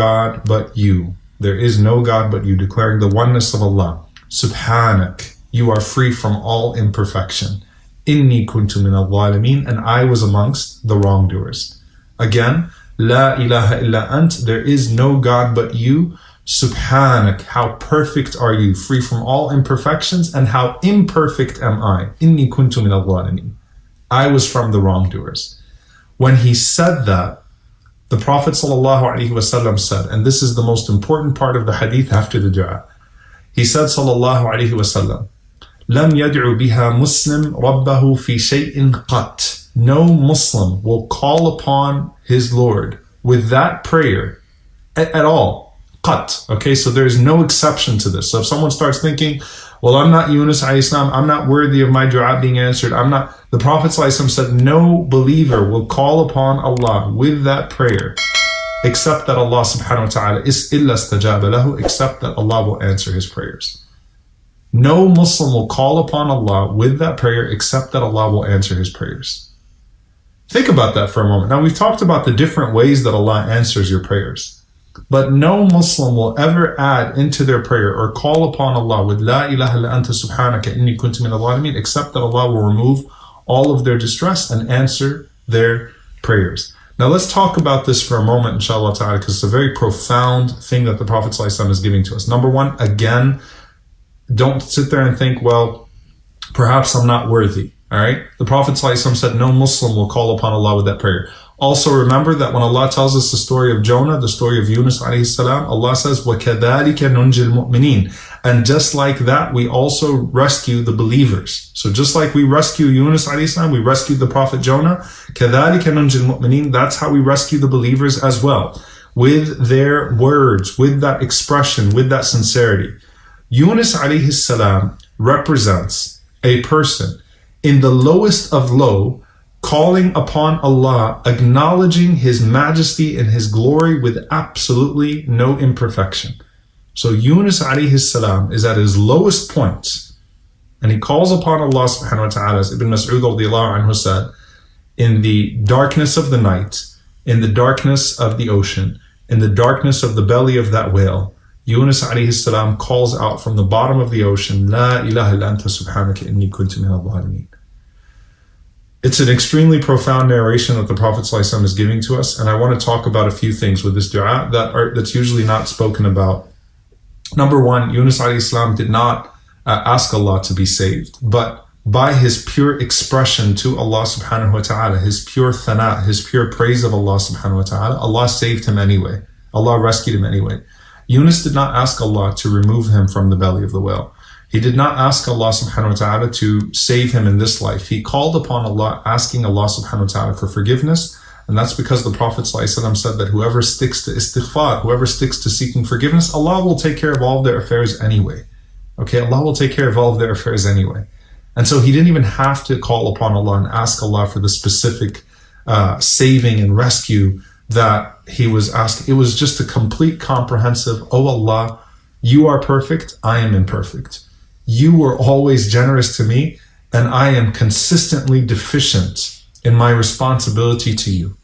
God but you. There is no God but you, declaring the oneness of Allah. Subhanak, you are free from all imperfection. Inni kuntu min al-zalimin, and I was amongst the wrongdoers. Again, La ilaha illa ant, there is no God but you. Subhanak, how perfect are you, free from all imperfections, and how imperfect am I. Inni kuntu min al-zalimin. I was from the wrongdoers. When he said that, the Prophet ﷺ said, and this is the most important part of the hadith after the dua, he said ﷺ, لَمْ يَدْعُ بِهَا مُسْلِمْ رَبَّهُ فِي شَيْءٍ قَطْ. No Muslim will call upon his Lord with that prayer at all. Qat. Okay, so there's no exception to this. So if someone starts thinking, well, I'm not Yunus alayhi salam, I'm not worthy of my dua being answered, the Prophet ﷺ said, no believer will call upon Allah with that prayer except that Allah subhanahu wa ta'ala is illa istajaba lahu, except that Allah will answer his prayers. No Muslim will call upon Allah with that prayer except that Allah will answer his prayers. Think about that for a moment. Now, we've talked about the different ways that Allah answers your prayers. But no Muslim will ever add into their prayer or call upon Allah with La ilaha illa anta subhanaka inni kuntu min al-zalimin, except that Allah will remove all of their distress and answer their prayers. Now let's talk about this for a moment, inshallah ta'ala, because it's a very profound thing that the Prophet ﷺ is giving to us. Number one, again, don't sit there and think, well, perhaps I'm not worthy. All right. The Prophet ﷺ said no Muslim will call upon Allah with that prayer. Also remember that when Allah tells us the story of Jonah, the story of Yunus alayhi salam, Allah says, وَكَذَلِكَ نُنْجِ الْمُؤْمِنِينَ. And just like that, we also rescue the believers. So just like we rescue Yunus alayhi salam, we rescued the Prophet Jonah. كَذَلِكَ نُنْجِ الْمُؤْمِنِينَ. That's how we rescue the believers as well. With their words, with that expression, with that sincerity. Yunus alayhi salam represents a person in the lowest of low, calling upon Allah, acknowledging His majesty and His glory with absolutely no imperfection. So Yunus alayhi salam is at his lowest point, and he calls upon Allah subhanahu wa ta'ala, as Ibn Mas'ud radiallahu anhu said, in the darkness of the night, in the darkness of the ocean, in the darkness of the belly of that whale, Yunus alayhi salam calls out from the bottom of the ocean, La ilaha illa anta subhanaka inni kuntu min al-zalimin. It's an extremely profound narration that the Prophet ﷺ is giving to us, and I want to talk about a few things with this dua that's usually not spoken about. Number one, Yunus alayhi salam did not ask Allah to be saved, but by his pure expression to Allah subhanahu wa ta'ala, his pure thana, his pure praise of Allah subhanahu wa ta'ala, Allah saved him anyway. Allah rescued him anyway. Yunus did not ask Allah to remove him from the belly of the whale. He did not ask Allah subhanahu wa ta'ala to save him in this life. He called upon Allah, asking Allah subhanahu wa ta'ala for forgiveness. And that's because the Prophet ﷺ said that whoever sticks to istighfar, whoever sticks to seeking forgiveness, Allah will take care of all of their affairs anyway. Okay, Allah will take care of all of their affairs anyway. And so he didn't even have to call upon Allah and ask Allah for the specific saving and rescue that he was asking. It was just a complete comprehensive, oh Allah, you are perfect, I am imperfect. You were always generous to me, and I am consistently deficient in my responsibility to you.